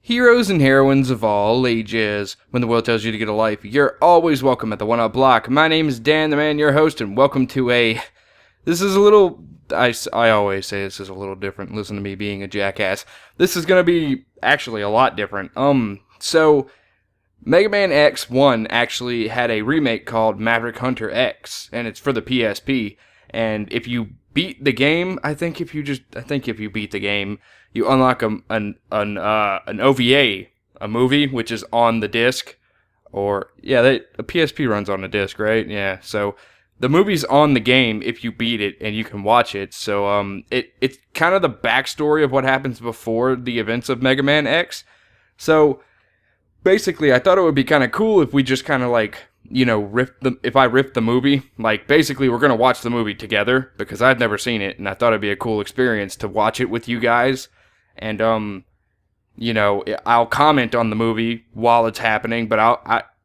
Heroes and heroines of all ages. When the world tells you to get a life, you're always welcome at the One Up Block. My name is Dan, the man, your host, and welcome to a... This is a little... I always say this is a little different. Listen to me being a jackass. This is going to be actually a lot different. So... Megaman X 1 actually had a remake called Maverick Hunter X, and it's for the PSP. And if you beat the game, I think if you beat the game, you unlock an OVA, a movie, which is on the disc. Or, yeah, a PSP runs on the disc, right? Yeah, so the movie's on the game if you beat it, and you can watch it. So, it's kind of the backstory of what happens before the events of Mega Man X. So, basically, I thought it would be kind of cool if we just kind of like, you know, if I ripped the movie. Like, basically, we're going to watch the movie together, because I've never seen it, and I thought it'd be a cool experience to watch it with you guys. And, you know, I'll comment on the movie while it's happening, but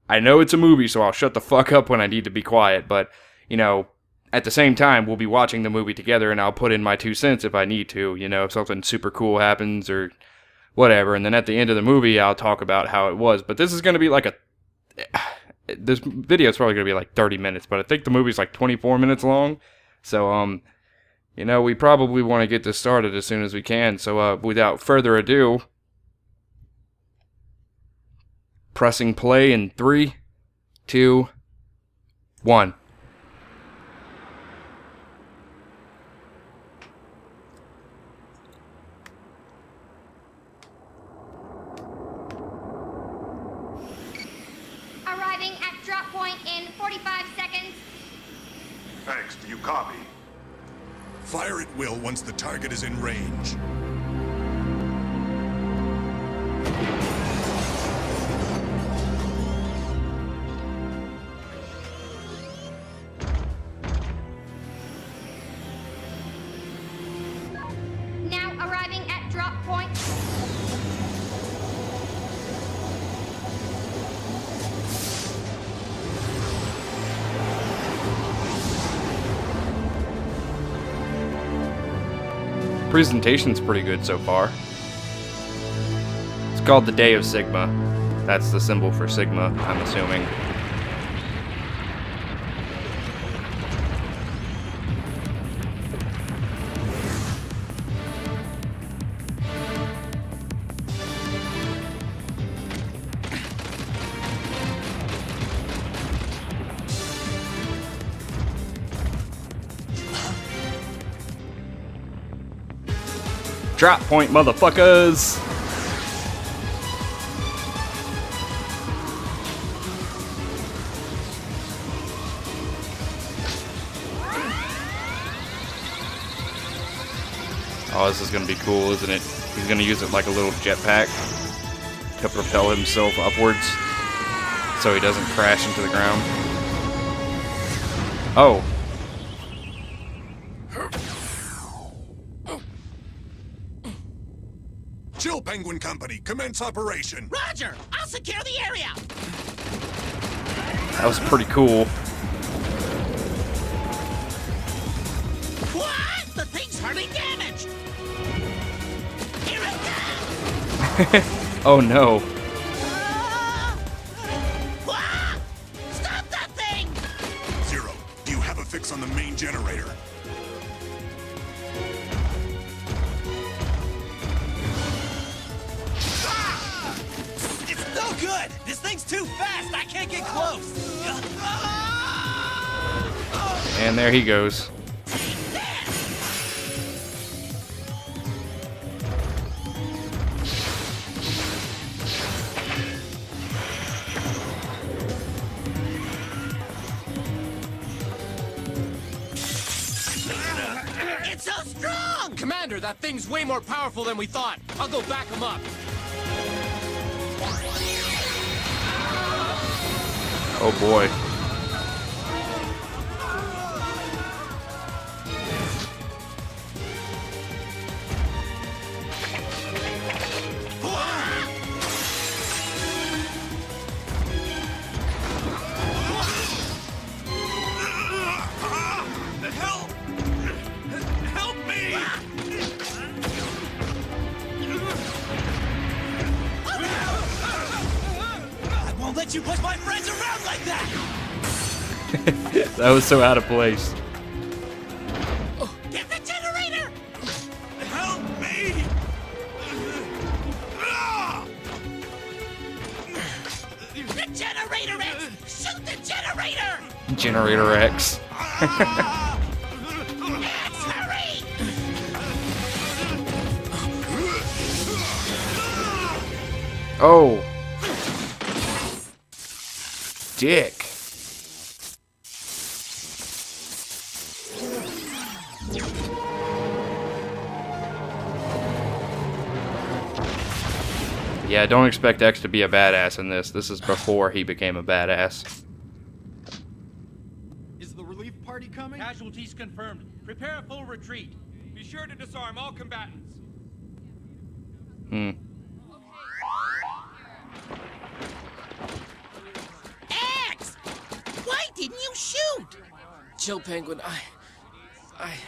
I know it's a movie, so I'll shut the fuck up when I need to be quiet. But, you know, at the same time, we'll be watching the movie together, and I'll put in my 2 cents if I need to, you know, if something super cool happens or whatever. And then at the end of the movie, I'll talk about how it was. But this is going to be like this video is probably going to be like 30 minutes, but I think the movie's like 24 minutes long. So, you know, we probably want to get this started as soon as we can. So, without further ado, pressing play in 3, 2, 1. Arriving at drop point in 45 seconds. X, do you copy? Fire at will once the target is in range. Now arriving at drop point. Presentation's pretty good so far. It's called the Day of Sigma. That's the symbol for Sigma, I'm assuming. Drop point, motherfuckers! Oh, this is gonna be cool, isn't it? He's gonna use it like a little jetpack to propel himself upwards so he doesn't crash into the ground. Oh. Chill Penguin Company, commence operation. Roger! I'll secure the area! That was pretty cool. What? The thing's hardly damaged! Here it comes! Oh no. Ah! Stop that thing! Zero, do you have a fix on the main generator? It's no good! This thing's too fast! I can't get close! And there he goes. It's so strong! Commander, that thing's way more powerful than we thought. I'll go back him up. Oh boy. Help me! let you push my friends around like that! That was so out of place. Get the generator! Help me! The generator, X! Shoot the generator! Generator X. X, hurry! Oh. Dick. Yeah, don't expect X to be a badass in this. This is before he became a badass. Is the relief party coming? Casualties confirmed. Prepare a full retreat. Be sure to disarm all combatants. X! Why didn't you shoot? Chill, Penguin.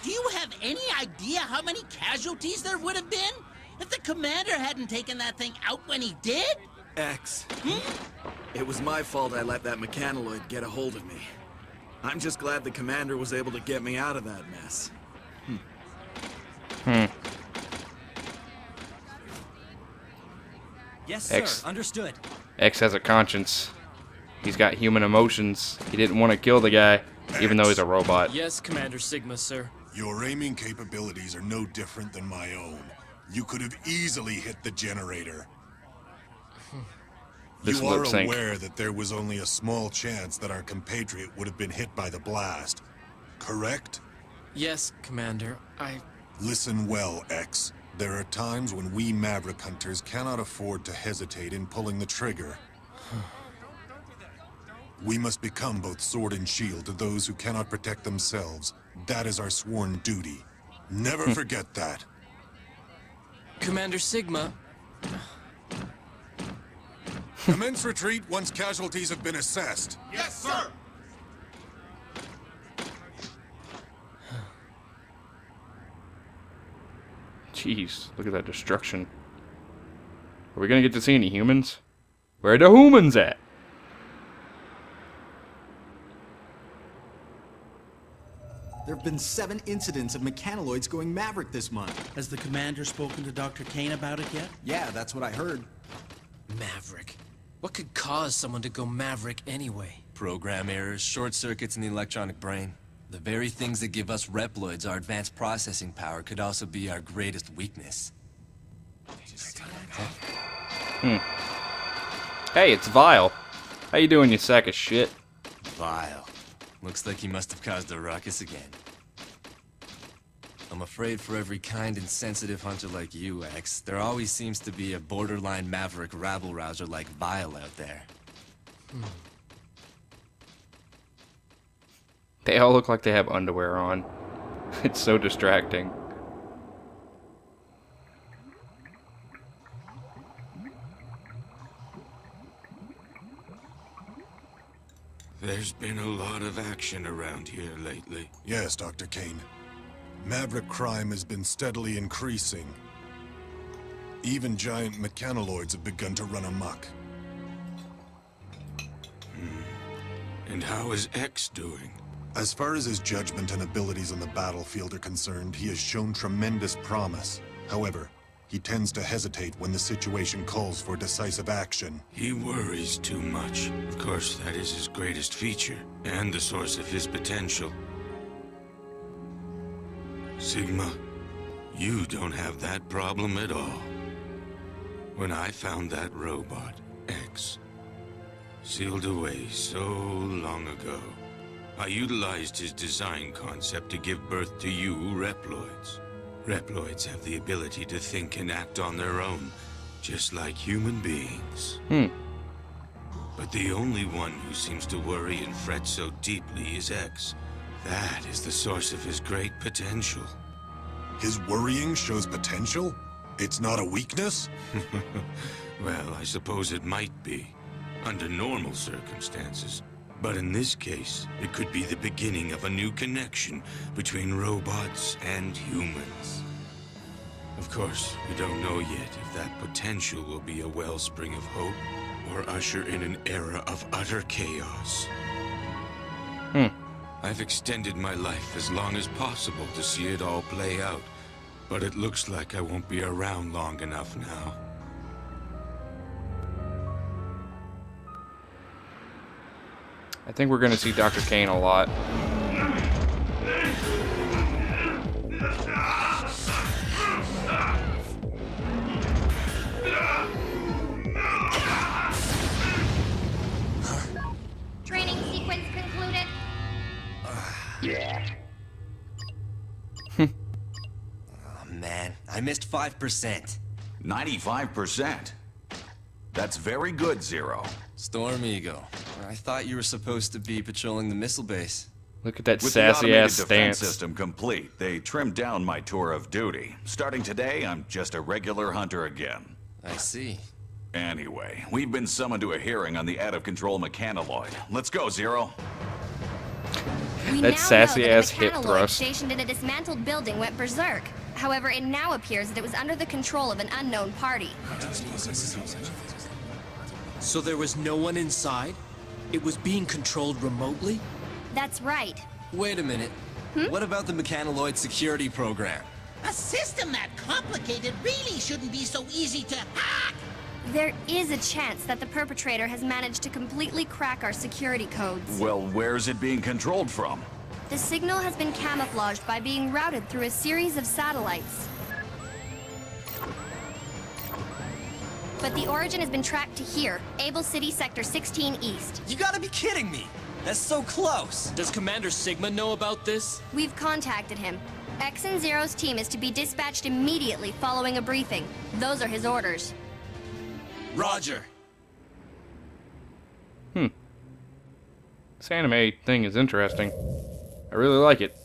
Do you have any idea how many casualties there would have been if the commander hadn't taken that thing out when he did? X. It was my fault I let that mechanoid get a hold of me. I'm just glad the commander was able to get me out of that mess. Yes, X. sir. Understood. X has a conscience. He's got human emotions. He didn't want to kill the guy, even though he's a robot. Yes, Commander Sigma, sir. Your aiming capabilities are no different than my own. You could have easily hit the generator. This You are lip sync. aware that there was only a small chance that our compatriot would have been hit by the blast, correct? Yes, Commander. Listen well, X. There are times when we Maverick hunters cannot afford to hesitate in pulling the trigger. We must become both sword and shield to those who cannot protect themselves. That is our sworn duty. Never forget that. Commander Sigma. Commence retreat once casualties have been assessed. Yes, sir! Jeez, look at that destruction. Are we gonna get to see any humans? Where are the humans at? There have been 7 incidents of mechanoids going Maverick this month. Has the commander spoken to Dr. Kane about it yet? Yeah, that's what I heard. Maverick. What could cause someone to go Maverick anyway? Program errors, short circuits in the electronic brain. The very things that give us Reploids our advanced processing power could also be our greatest weakness. Hey, it's Vile. How you doing, you sack of shit? Vile. Looks like he must have caused a ruckus again. I'm afraid for every kind and sensitive hunter like you, X, there always seems to be a borderline maverick rabble-rouser like Vile out there. They all look like they have underwear on. It's so distracting. There's been a lot of action around here lately. Yes, Dr. Kane. Maverick crime has been steadily increasing. Even giant mechanoids have begun to run amok. And how is X doing? As far as his judgment and abilities on the battlefield are concerned, he has shown tremendous promise. However, he tends to hesitate when the situation calls for decisive action. He worries too much. Of course, that is his greatest feature, and the source of his potential. Sigma, you don't have that problem at all. When I found that robot, X, sealed away so long ago, I utilized his design concept to give birth to you Reploids. Reploids have the ability to think and act on their own, just like human beings. But the only one who seems to worry and fret so deeply is X. That is the source of his great potential. His worrying shows potential? It's not a weakness? Well, I suppose it might be, under normal circumstances. But in this case, it could be the beginning of a new connection between robots and humans. Of course, we don't know yet if that potential will be a wellspring of hope, or usher in an era of utter chaos. I've extended my life as long as possible to see it all play out, but it looks like I won't be around long enough now. I think we're gonna see Dr. Kane a lot. Training sequence concluded. Oh man, I missed 5%. 95%. That's very good, Zero. Storm Eagle. I thought you were supposed to be patrolling the missile base. Look at that With the sassy automated ass defense stance. system complete, they trimmed down my tour of duty. Starting today, I'm just a regular hunter again. I see. Anyway, we've been summoned to a hearing on the out-of-control mechanoid. Let's go, Zero. We That now sassy know that ass a hip mechanoid thrust. stationed in a dismantled building went berserk. However, it now appears that it was under the control of an unknown party. So there was no one inside? It was being controlled remotely? That's right. Wait a minute. What about the mechanoid security program? A system that complicated really shouldn't be so easy to hack. There is a chance that the perpetrator has managed to completely crack our security codes. Well, where's it being controlled from? The signal has been camouflaged by being routed through a series of satellites. But the origin has been tracked to here, Able City Sector 16 East. You gotta be kidding me! That's so close! Does Commander Sigma know about this? We've contacted him. X and Zero's team is to be dispatched immediately following a briefing. Those are his orders. Roger. This anime thing is interesting. I really like it.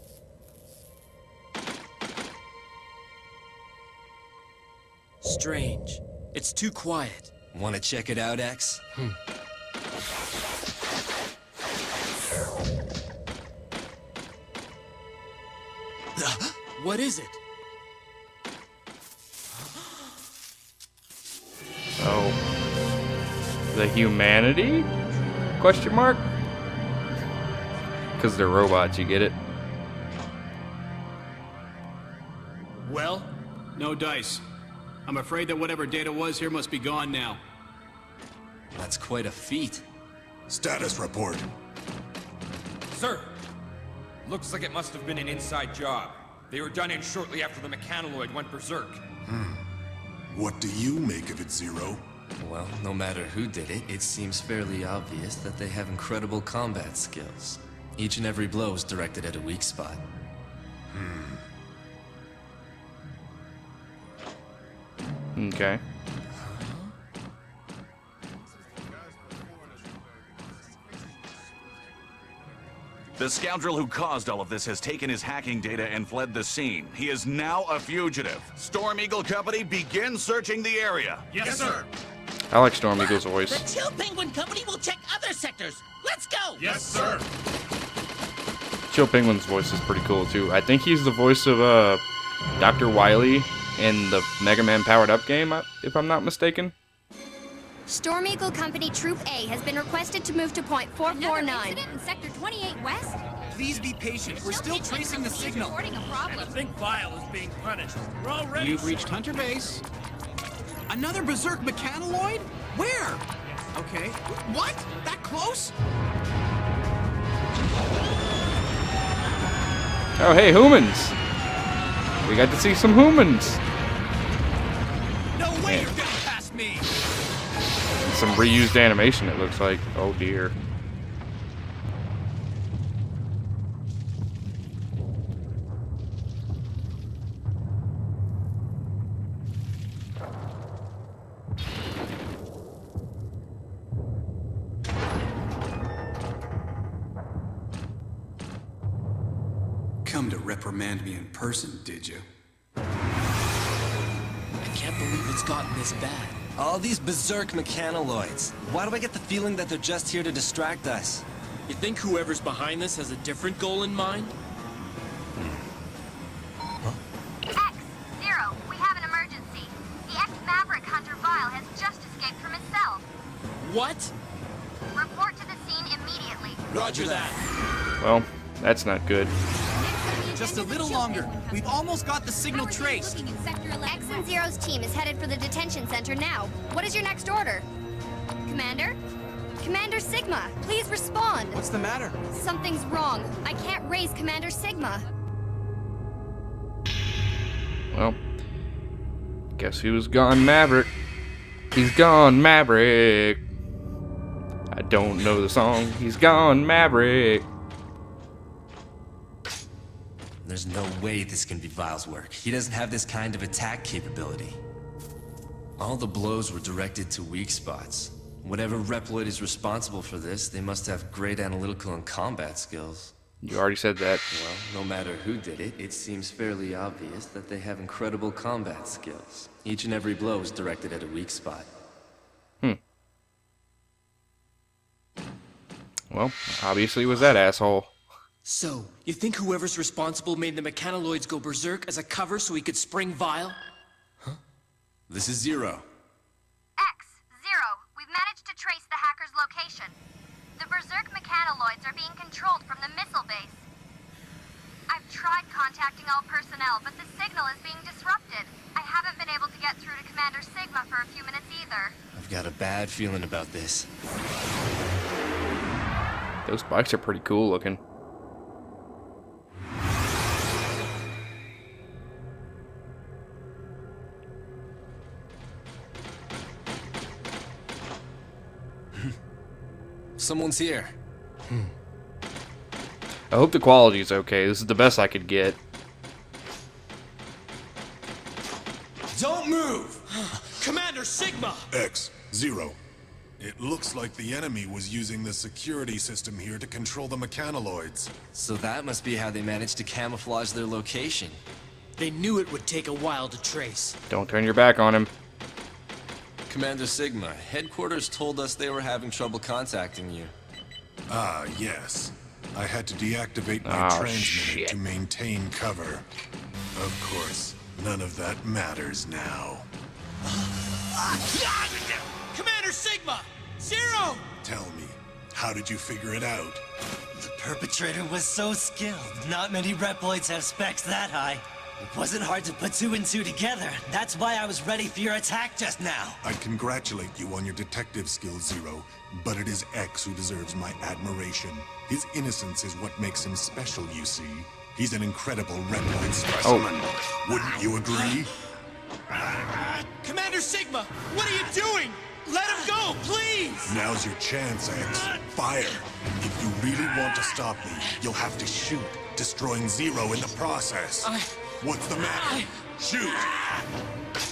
Strange. It's too quiet. Want to check it out, X? What is it? Oh. The humanity? Question mark? Because they're robots, you get it? Well? No dice. I'm afraid that whatever data was here must be gone now. That's quite a feat. Status report. Sir! Looks like it must have been an inside job. They were done in shortly after the mechanoid went berserk. What do you make of it, Zero? Well, no matter who did it, it seems fairly obvious that they have incredible combat skills. Each and every blow is directed at a weak spot. Okay. The scoundrel who caused all of this has taken his hacking data and fled the scene. He is now a fugitive. Storm Eagle Company, begin searching the area. Yes, sir! I like Storm Eagle's voice. The Chill Penguin Company will check other sectors. Let's go! Yes, sir! Chill Penguin's voice is pretty cool too. I think he's the voice of Dr. Wily in the Mega Man Powered Up game, if I'm not mistaken. Storm Eagle Company Troop A has been requested to move to point 449. in Sector 28 West? Please be patient. We're still tracing the signal. Reporting a problem. I think Vile is being punished. We're all ready. You've reached Hunter Base. Another berserk mechanoid? Where? Okay. What? That close? Oh, hey, humans! We got to see some humans! No way you're getting past me! Some reused animation, it looks like. Oh dear. Come to reprimand me in person, did you? I can't believe it's gotten this bad. All these berserk mechanoids. Why do I get the feeling that they're just here to distract us? You think whoever's behind this has a different goal in mind? X, Zero, we have an emergency. The ex-Maverick hunter Vile has just escaped from his cell. What? Report to the scene immediately. Roger that. Well, that's not good. Just a little longer. We've almost got the signal traced. X and Zero's team is headed for the detention center now. What is your next order? Commander? Commander Sigma, please respond. What's the matter? Something's wrong. I can't raise Commander Sigma. Well, guess who's gone Maverick? He's gone Maverick. I don't know the song. He's gone Maverick. There's no way this can be Vile's work. He doesn't have this kind of attack capability. All the blows were directed to weak spots. Whatever Reploid is responsible for this, they must have great analytical and combat skills. You already said that. Well, no matter who did it, it seems fairly obvious that they have incredible combat skills. Each and every blow is directed at a weak spot. Well, obviously it was that asshole. So, you think whoever's responsible made the mechanoloids go berserk as a cover so he could spring Vile? Huh? This is Zero. Zero, we've managed to trace the hacker's location. The berserk mechanoloids are being controlled from the missile base. I've tried contacting all personnel, but the signal is being disrupted. I haven't been able to get through to Commander Sigma for a few minutes either. I've got a bad feeling about this. Those bikes are pretty cool looking. Someone's here. I hope the quality is okay. This is the best I could get. Don't move! Commander Sigma! X, Zero. It looks like the enemy was using the security system here to control the mechanoloids. So that must be how they managed to camouflage their location. They knew it would take a while to trace. Don't turn your back on him. Commander Sigma, headquarters told us they were having trouble contacting you. Ah, yes. I had to deactivate my transmitter to maintain cover. Of course, none of that matters now. Commander Sigma! Zero! Tell me, how did you figure it out? The perpetrator was so skilled. Not many Reploids have specs that high. It wasn't hard to put two and two together. That's why I was ready for your attack just now. I congratulate you on your detective skills, Zero, but it is X who deserves my admiration. His innocence is what makes him special, you see. He's an incredible Reploid specimen. Wouldn't you agree? Commander Sigma, what are you doing? Let him go, please! Now's your chance, X. Fire. If you really want to stop me, you'll have to shoot, destroying Zero in the process. What's the matter? Shoot!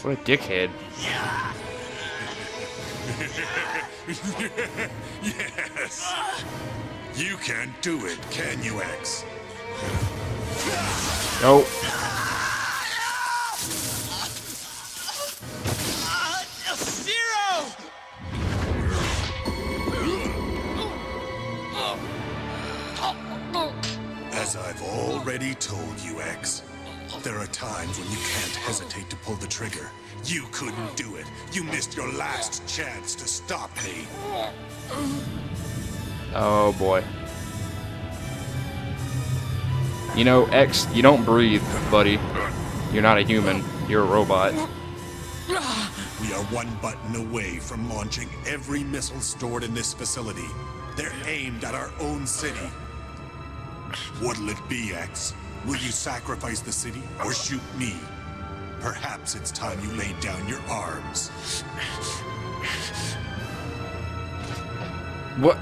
What a dickhead. Yes! You can't do it, can you, X? No. Zero! As I've already told you, X, there are times when you can't hesitate to pull the trigger. You couldn't do it. You missed your last chance to stop me. Oh boy. You know, X, you don't breathe, buddy. You're not a human. You're a robot. We are one button away from launching every missile stored in this facility. They're aimed at our own city. What'll it be, X? Will you sacrifice the city or shoot me? Perhaps it's time you laid down your arms. What?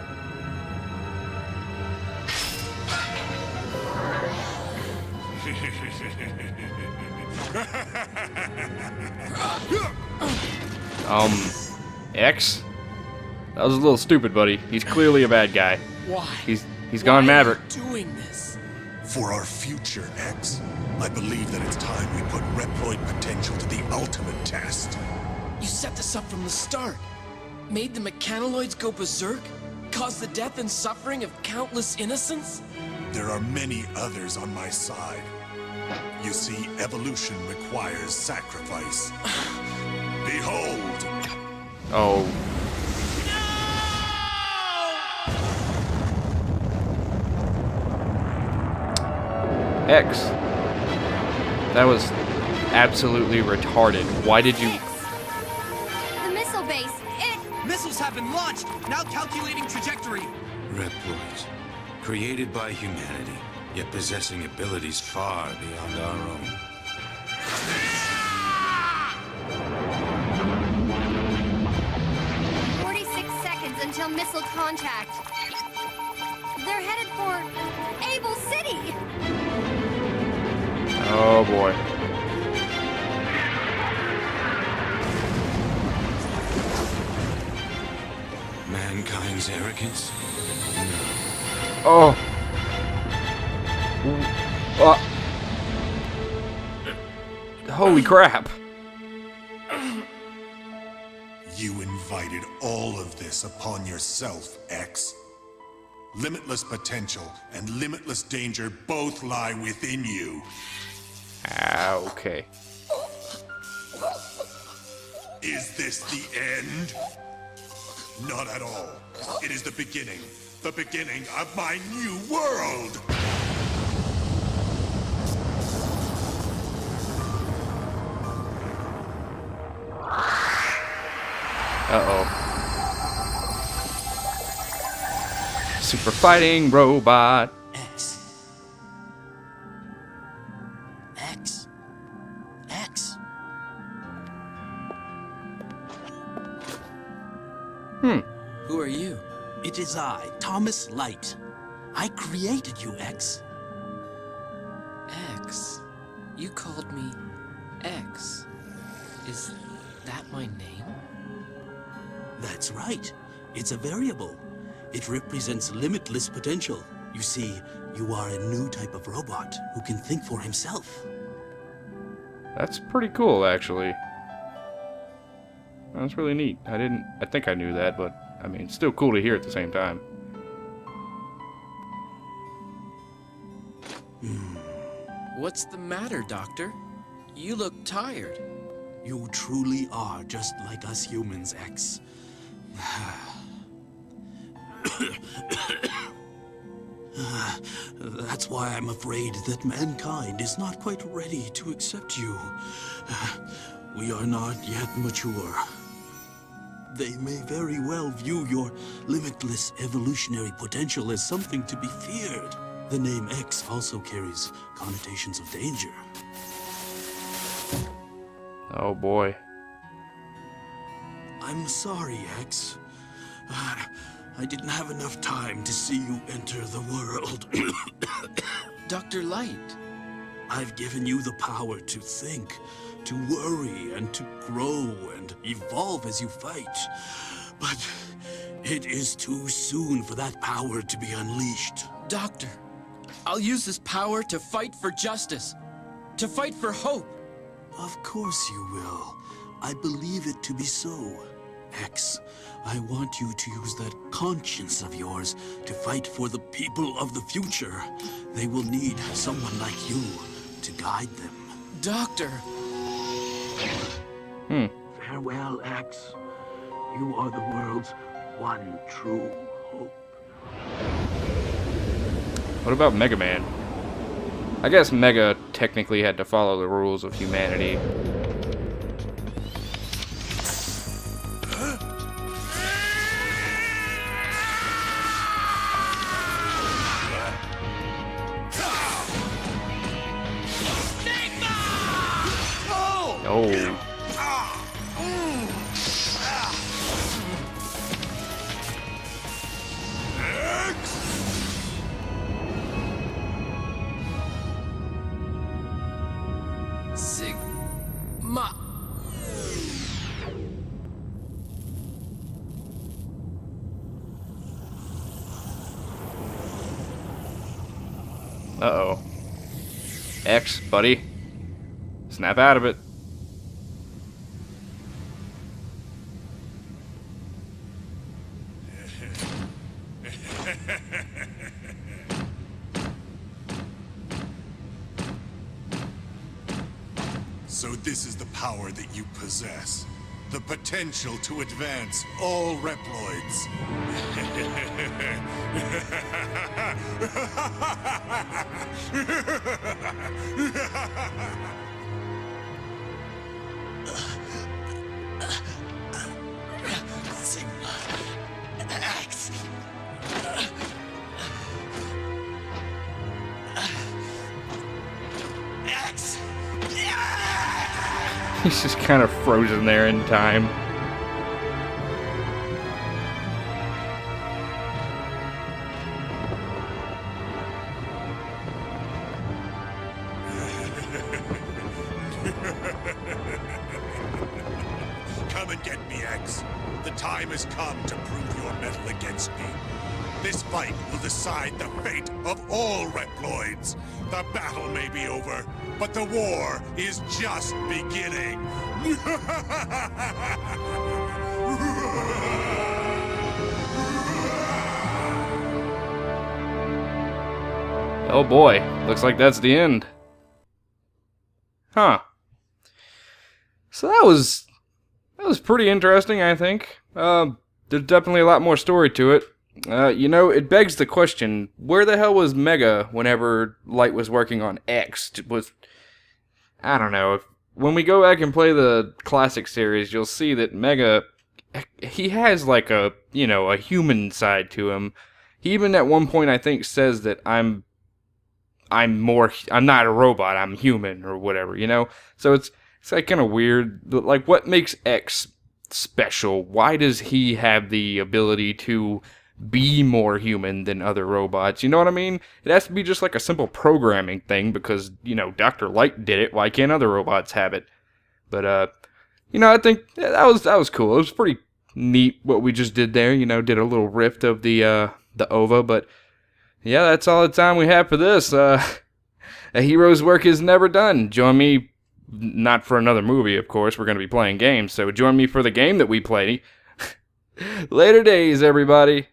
X? That was a little stupid, buddy. He's clearly a bad guy. Why? He's gone Maverick. Doing this? For our future, X, I believe that it's time we put Reploid potential to the ultimate test. You set this up from the start. Made the mechanoloids go berserk? Caused the death and suffering of countless innocents? There are many others on my side. You see, evolution requires sacrifice. Behold! Oh. X. That was absolutely retarded. Why did you... The missile base, Missiles have been launched! Now calculating trajectory! Reploids, created by humanity, yet possessing abilities far beyond our own. 46 seconds until missile contact. They're headed for Able City! Oh boy. Mankind's arrogance? Oh. Holy crap. You invited all of this upon yourself, X. Limitless potential and limitless danger both lie within you. Ah, okay. Is this the end? Not at all. It is the beginning of my new world! Uh-oh. Super fighting robot. X. X. X. Who are you? It is I, Thomas Light. I created you, X. X. You called me X. Is that my name? That's right. It's a variable. It represents limitless potential. You see, you are a new type of robot who can think for himself. That's pretty cool, actually. That's really neat. I think I knew that, but I mean, it's still cool to hear at the same time. What's the matter, Doctor? You look tired. You truly are just like us humans, X. That's why I'm afraid that mankind is not quite ready to accept you. We are not yet mature. They may very well view your limitless evolutionary potential as something to be feared. The name X also carries connotations of danger. Oh boy. I'm sorry, X. I didn't have enough time to see you enter the world. Dr. Light. I've given you the power to think, to worry, and to grow and evolve as you fight. But it is too soon for that power to be unleashed. Doctor, I'll use this power to fight for justice. To fight for hope. Of course you will. I believe it to be so. X, I want you to use that conscience of yours to fight for the people of the future. They will need someone like you to guide them. Doctor! Farewell, X. You are the world's one true hope. What about Mega Man? I guess Mega technically had to follow the rules of humanity. Oh. Sigma. Uh-oh. X, buddy. Snap out of it. So this is the power that you possess. the potential to advance all Reploids. Sigma X. X. He's just kind of frozen there in time. Come and get me, X. The time has come to prove your mettle against me. This fight will decide the fate of all Reploids. The battle may be over, but the war is just beginning. Oh boy, looks like that's the end. Huh. So that was pretty interesting, I think. There's definitely a lot more story to it. It begs the question, where the hell was Mega whenever Light was working on X? I don't know. When we go back and play the classic series, you'll see that Mega, he has like a human side to him. He even at one point, I think, says that I'm not a robot, I'm human, or whatever, So it's like kind of weird. Like, what makes X special? Why does he have the ability to be more human than other robots? You know what I mean? It has to be just like a simple programming thing because, Dr. Light did it. Why can't other robots have it? But, I think that was cool. It was pretty neat what we just did there. Did a little rift of the OVA, but yeah, that's all the time we have for this. A hero's work is never done. Join me, not for another movie, of course. We're going to be playing games, so join me for the game that we play. Later days, everybody.